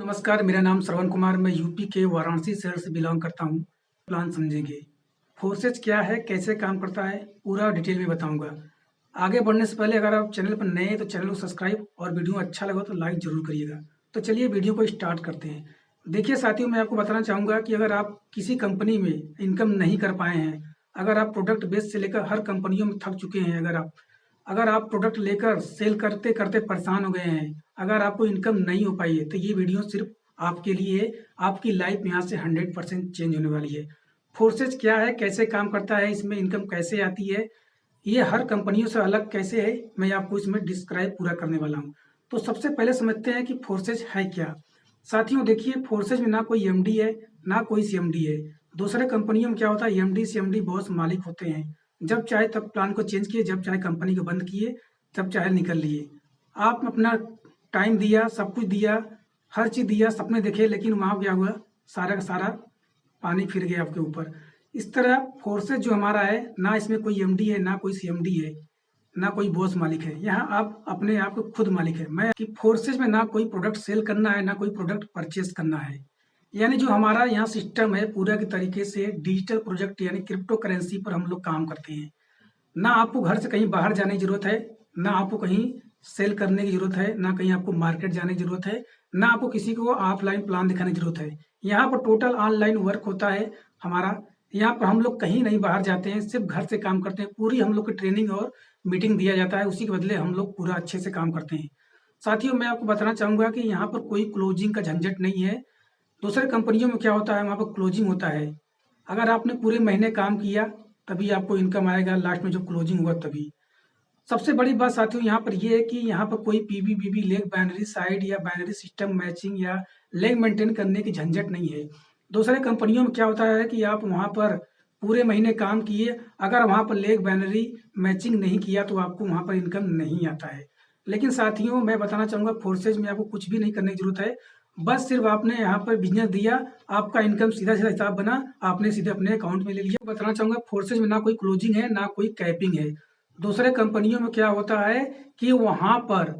नमस्कार, मेरा नाम श्रवण कुमार, मैं यूपी के वाराणसी शहर से बिलॉन्ग करता हूँ। प्लान समझेंगे। फोर्सेज क्या है, कैसे काम करता है, पूरा डिटेल में बताऊँगा। आगे बढ़ने से पहले अगर आप चैनल पर नए हैं तो चैनल को सब्सक्राइब और वीडियो अच्छा लगा तो लाइक ज़रूर करिएगा। तो चलिए वीडियो को स्टार्ट करते हैं। देखिए साथियों, मैं आपको बताना चाहूँगा कि अगर आप किसी कंपनी में इनकम नहीं कर पाए हैं, अगर आप प्रोडक्ट बेस से लेकर हर कंपनियों में थक चुके हैं, अगर आप प्रोडक्ट लेकर सेल करते-करते परेशान हो गए हैं, अगर आपको इनकम नहीं हो पाई है, तो ये वीडियो सिर्फ़ आपके लिए है। आपकी लाइफ़ यहाँ से 100% चेंज होने वाली है। फोर्सेज क्या है, कैसे काम करता है, इसमें इनकम कैसे आती है, ये हर कंपनियों से अलग कैसे है, मैं आपको इसमें डिस्क्राइब पूरा करने वाला हूँ। तो सबसे पहले समझते हैं कि फोर्सेज है क्या? साथियों देखिए, फोर्सेज में ना कोई एमडी है, ना कोई सीएमडी है। दूसरे कंपनियों में क्या होता है, एमडी, सीएमडी बॉस मालिक होते हैं। जब चाहे तब प्लान को चेंज किए, जब चाहे कंपनी को बंद किए, जब चाहे निकल लिए। आप अपना टाइम दिया, सब कुछ दिया, हर चीज़ दिया, सपने देखे, लेकिन वहाँ क्या हुआ, सारा का सारा पानी फिर गया आपके ऊपर। इस तरह फोर्सेज जो हमारा है, ना इसमें कोई एमडी है, ना कोई सीएमडी है, ना कोई बॉस मालिक है। यहाँ आप अपने आप को खुद मालिक है। मैं कि फोर्सेज में ना कोई प्रोडक्ट सेल करना है, ना कोई प्रोडक्ट परचेज करना है। यानी जो हमारा यहाँ सिस्टम है, पूरा के तरीके से डिजिटल प्रोजेक्ट यानी क्रिप्टो करेंसी पर हम लोग काम करते हैं। ना आपको घर से कहीं बाहर जाने की ज़रूरत है, ना आपको कहीं सेल करने की ज़रूरत है, ना कहीं आपको मार्केट जाने की ज़रूरत है, ना आपको किसी को ऑफलाइन प्लान दिखाने की ज़रूरत है। यहाँ पर टोटल ऑनलाइन वर्क होता है हमारा। यहाँ पर हम लोग कहीं नहीं बाहर जाते हैं, सिर्फ घर से काम करते हैं। पूरी हम लोग की ट्रेनिंग और मीटिंग दिया जाता है, उसी के बदले हम लोग पूरा अच्छे से काम करते हैं। साथियों, मैं आपको बताना चाहूँगा कि यहाँ पर कोई क्लोजिंग का झंझट नहीं है। दूसरे कंपनियों में क्या होता है, वहाँ पर क्लोजिंग होता है। अगर आपने पूरे महीने काम किया, तभी आपको इनकम आएगा, लास्ट में जब क्लोजिंग हुआ तभी। सबसे बड़ी बात साथियों यहाँ पर ये है कि यहाँ पर कोई पीवी लेग बाइनरी साइड या बाइनरी सिस्टम मैचिंग या लेग मेंटेन करने की झंझट नहीं है। दूसरे कंपनियों में क्या होता है कि आप वहाँ पर पूरे महीने काम किए, अगर वहाँ पर लेग बाइनरी मैचिंग नहीं किया तो आपको वहाँ पर इनकम नहीं आता है। लेकिन साथियों, मैं बताना चाहूँगा फोर्सेज में आपको कुछ भी नहीं करने की ज़रूरत है। बस सिर्फ आपने यहाँ पर बिज़नेस दिया, आपका इनकम सीधा-सीधा हिसाब बना, आपने सीधे अपने अकाउंट में ले लिया। बताना चाहूँगा फोर्सेज में ना कोई क्लोजिंग है, ना कोई कैपिंग है। दूसरे कंपनियों में क्या होता है कि वहाँ पर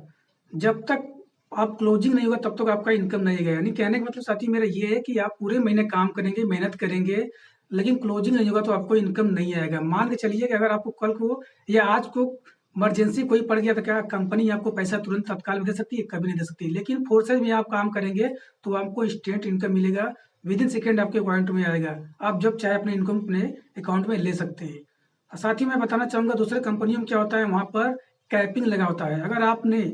जब तक आप क्लोजिंग नहीं होगा तब तक आपका इनकम नहीं आएगा। यानी कहने का मतलब साथियों मेरा ये है कि आप पूरे महीने काम करेंगे, मेहनत करेंगे, लेकिन क्लोजिंग नहीं होगा तो आपको इनकम नहीं आएगा। मान के चलिए कि अगर आपको कल को या आज को इमरजेंसी कोई पड़ गया तो क्या कंपनी आपको पैसा तुरंत तत्काल में दे सकती है? कभी नहीं दे सकती। लेकिन फोर्सेज में आप काम करेंगे तो आपको इंस्टेंट इनकम मिलेगा, विदिन सेकंड आपके अकाउंट में आएगा। आप जब चाहे अपने इनकम अपने अकाउंट में ले सकते हैं। साथ ही मैं बताना चाहूँगा दूसरे कंपनियों में क्या होता है, वहाँ पर कैपिंग लगा होता है। अगर आपने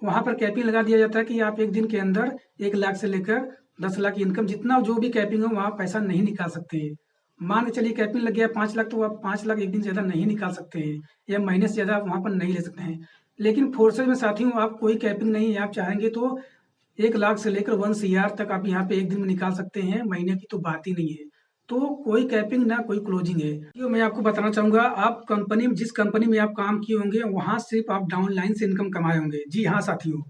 वहाँ पर कैपिंग लगा दिया जाता है कि आप एक दिन के अंदर 1 लाख से लेकर 10 लाख की इनकम, जितना जो भी कैपिंग हो वहाँ पैसा नहीं निकाल सकते हैं। मान के चलिए कैपिंग लग गया 5 लाख, तो आप 5 लाख एक दिन से ज़्यादा नहीं निकाल सकते हैं, या महीने से ज़्यादा आप वहाँ पर नहीं ले सकते हैं। लेकिन फोर्सेज में साथियों आप कोई कैपिंग नहीं है, आप चाहेंगे तो 1 लाख से लेकर 1 सीआर तक आप यहाँ पे एक दिन में निकाल सकते हैं, महीने की तो बात ही नहीं है। तो कोई कैपिंग ना कोई क्लोजिंग है। जो मैं आपको बताना चाहूँगा, आप कंपनी में जिस कंपनी में आप काम किए होंगे, वहाँ सिर्फ़ आप डाउनलाइन से इनकम कमाए होंगे। जी हाँ साथियों,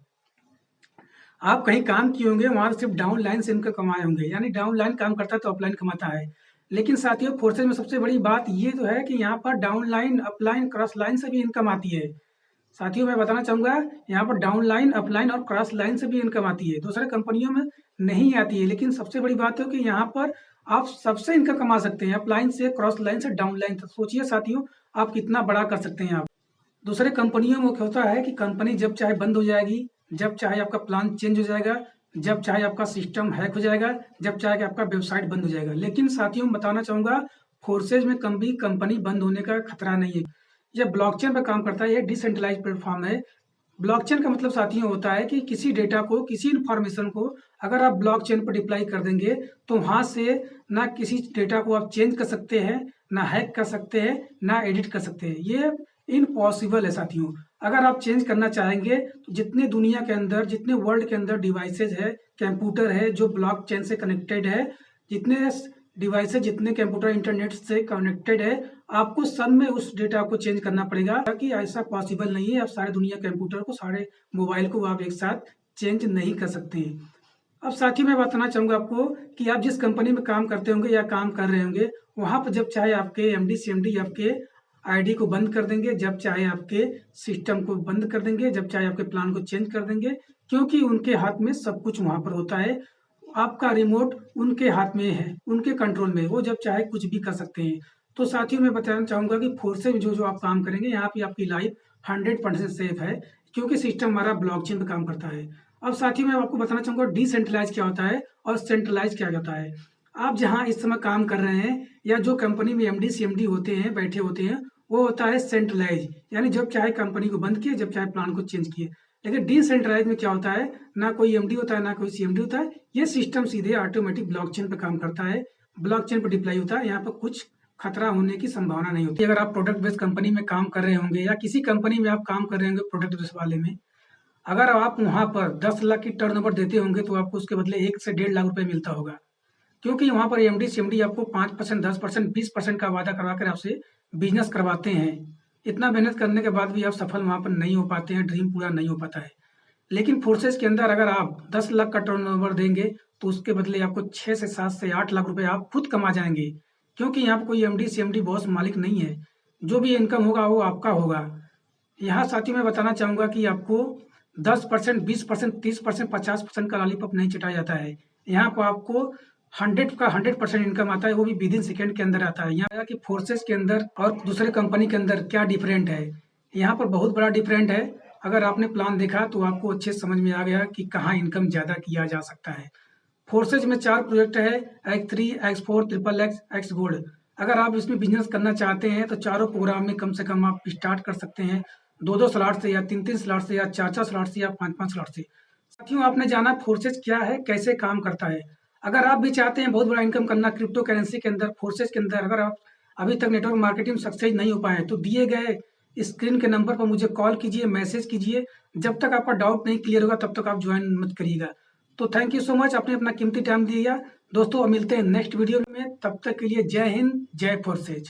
आप कहीं काम किए होंगे, वहाँ सिर्फ़ डाउनलाइन से इनकम कमाए होंगे। यानी डाउनलाइन काम करता है तो अपलाइन कमाता है। लेकिन साथियों फोर्सेज में सबसे बड़ी बात ये तो है कि यहाँ पर डाउनलाइन, अपलाइन, क्रॉस लाइन से भी इनकम आती है। साथियों मैं बताना चाहूँगा, यहाँ पर डाउनलाइन, अपलाइन और क्रॉस लाइन से भी इनकम आती है। दूसरे कंपनियों में नहीं आती है। लेकिन सबसे बड़ी बात है कि यहाँ पर आप सबसे इनकम कमा सकते हैं, अपलाइन से, क्रॉस लाइन से, डाउनलाइन तक। सोचिए साथियों, आप कितना बड़ा कर सकते हैं आप। दूसरे कंपनियों में क्या होता है कि कंपनी जब चाहे बंद हो जाएगी, जब चाहे आपका प्लान चेंज हो जाएगा, जब चाहे आपका सिस्टम हैक हो जाएगा, जब चाहे कि आपका वेबसाइट बंद हो जाएगा। लेकिन साथियों मैं बताना चाहूँगा, फोर्सेज में कभी कंपनी बंद होने का खतरा नहीं है। ये ब्लॉकचेन पे काम करता है, ये डिसेंट्रलाइज्ड प्लेटफ़ॉर्म है। ब्लॉकचेन का मतलब साथियों होता है कि किसी डेटा को, किसी इन्फॉर्मेशन को अगर आप ब्लॉकचेन पर डिप्लॉय कर देंगे, तो वहाँ से ना किसी डेटा को आप चेंज कर सकते हैं, ना हैक कर सकते हैं, ना एडिट कर सकते हैं। ये इम्पॉसिबल है साथियों। अगर आप चेंज करना चाहेंगे तो जितने दुनिया के अंदर, जितने वर्ल्ड के अंदर डिवाइसेज़ है, कंप्यूटर है जो ब्लॉकचेन से कनेक्टेड है, जितने डिवाइसेज़, जितने कंप्यूटर इंटरनेट से कनेक्टेड है, आपको सब में उस डेटा को चेंज करना पड़ेगा। कि ऐसा पॉसिबल नहीं है, आप सारे दुनिया कंप्यूटर को, सारे मोबाइल को आप एक साथ चेंज नहीं कर सकते हैं। अब साथ ही मैं बताना चाहूँगा आपको कि आप जिस कंपनी में काम करते होंगे या काम कर रहे होंगे, वहाँ पर जब चाहे आपके एमडी, सीएमडी आपके आईडी को बंद कर देंगे, जब चाहे आपके सिस्टम को बंद कर देंगे, जब चाहे आपके प्लान को चेंज कर देंगे। क्योंकि उनके हाथ में सब कुछ वहाँ पर होता है। आपका रिमोट उनके हाथ में है, उनके कंट्रोल में है, वो जब चाहे कुछ भी कर सकते हैं। तो साथियों मैं बताना चाहूँगा कि फोर्सेज में जो-जो आप काम करेंगे, यहाँ पे आपकी लाइफ 100% सेफ है, क्योंकि सिस्टम हमारा ब्लॉकचेन पे काम करता है। अब साथियों मैं आपको बताना चाहूँगा डिसेंट्रलाइज़ क्या होता है और सेंट्रलाइज़ क्या होता है। आप जहाँ इस समय काम कर रहे हैं या जो कंपनी में एमडी, सीएमडी होते हैं, बैठे होते हैं, वो होता है सेंट्रलाइज़, यानी जब चाहे कंपनी को बंद किए, जब चाहे प्लान को चेंज किए। लेकिन डिसेंट्रलाइज़ में क्या होता है, ना कोई एमडी होता है, ना कोई सीएमडी होता है। ये सिस्टम सीधे ऑटोमेटिक ब्लॉकचेन पे काम करता है, ब्लॉकचेन पे डिप्लॉय होता है। यहाँ पर कुछ खतरा होने की संभावना नहीं होती। अगर आप प्रोडक्ट बेस्ड कंपनी में काम कर रहे होंगे या किसी कंपनी में आप काम कर रहे होंगे प्रोडक्ट बेस्ड वाले में, अगर आप वहाँ पर 10 लाख की टर्नओवर देते होंगे तो आपको उसके बदले 1 से 1.5 लाख रुपए मिलता होगा। क्योंकि वहाँ पर एमडी, सीएमडी आपको 5%, 10%, 20% का वादा करवा कर आपसे बिज़नेस करवाते हैं। इतना मेहनत करने के बाद भी आप सफल वहाँ पर नहीं हो पाते हैं, ड्रीम पूरा नहीं हो पाता है। लेकिन फोर्सेज के अंदर अगर आप 10 लाख का टर्नओवर देंगे, तो उसके बदले आपको 6 से 7 से 8 लाख रुपए आप खुद कमा जाएँगे। क्योंकि यहाँ पे कोई एमडी, सीएमडी बॉस मालिक नहीं है। जो भी इनकम होगा वो आपका होगा। यहाँ साथियों मैं बताना चाहूँगा कि आपको 10%, 20%, 30%, 50% का लॉलीपॉप नहीं चटाया जाता है। यहाँ पर आपको 100 का 100% इनकम आता है, वो भी विदिन सेकंड के अंदर आता है। यहाँ कि फोर्सेज के अंदर और दूसरे कंपनी के अंदर क्या डिफरेंट है। यहाँ पर बहुत बड़ा डिफरेंट है। अगर आपने प्लान देखा तो आपको अच्छे से समझ में आ गया कि कहाँ इनकम ज़्यादा किया जा सकता है। फोर्सेज में 4 प्रोजेक्ट है, X3, X4, triple x, x gold. अगर आप इसमें बिजनेस करना चाहते हैं तो चारों प्रोग्राम में कम से कम आप स्टार्ट कर सकते हैं 2-2 स्लॉट से या 3-3 स्लॉट से या 4-4 स्लॉट से या 5-5 स्लॉट से। साथियों आपने जाना फोर्सेज क्या है, कैसे काम करता है। अगर आप भी चाहते हैं बहुत बड़ा इनकम करना क्रिप्टो करेंसी के अंदर, फोर्सेज के अंदर, अगर आप अभी तक नेटवर्क मार्केटिंग सक्सेस नहीं हो पाए तो दिए गए स्क्रीन के नंबर पर मुझे कॉल कीजिए, मैसेज कीजिए। जब तक आपका डाउट नहीं क्लियर होगा तब तक आप ज्वाइन मत करिएगा। तो थैंक यू सो मच, आपने अपना कीमती टाइम दिया। दोस्तों मिलते हैं नेक्स्ट वीडियो में, तब तक के लिए जय हिंद, जय फोर्सेज।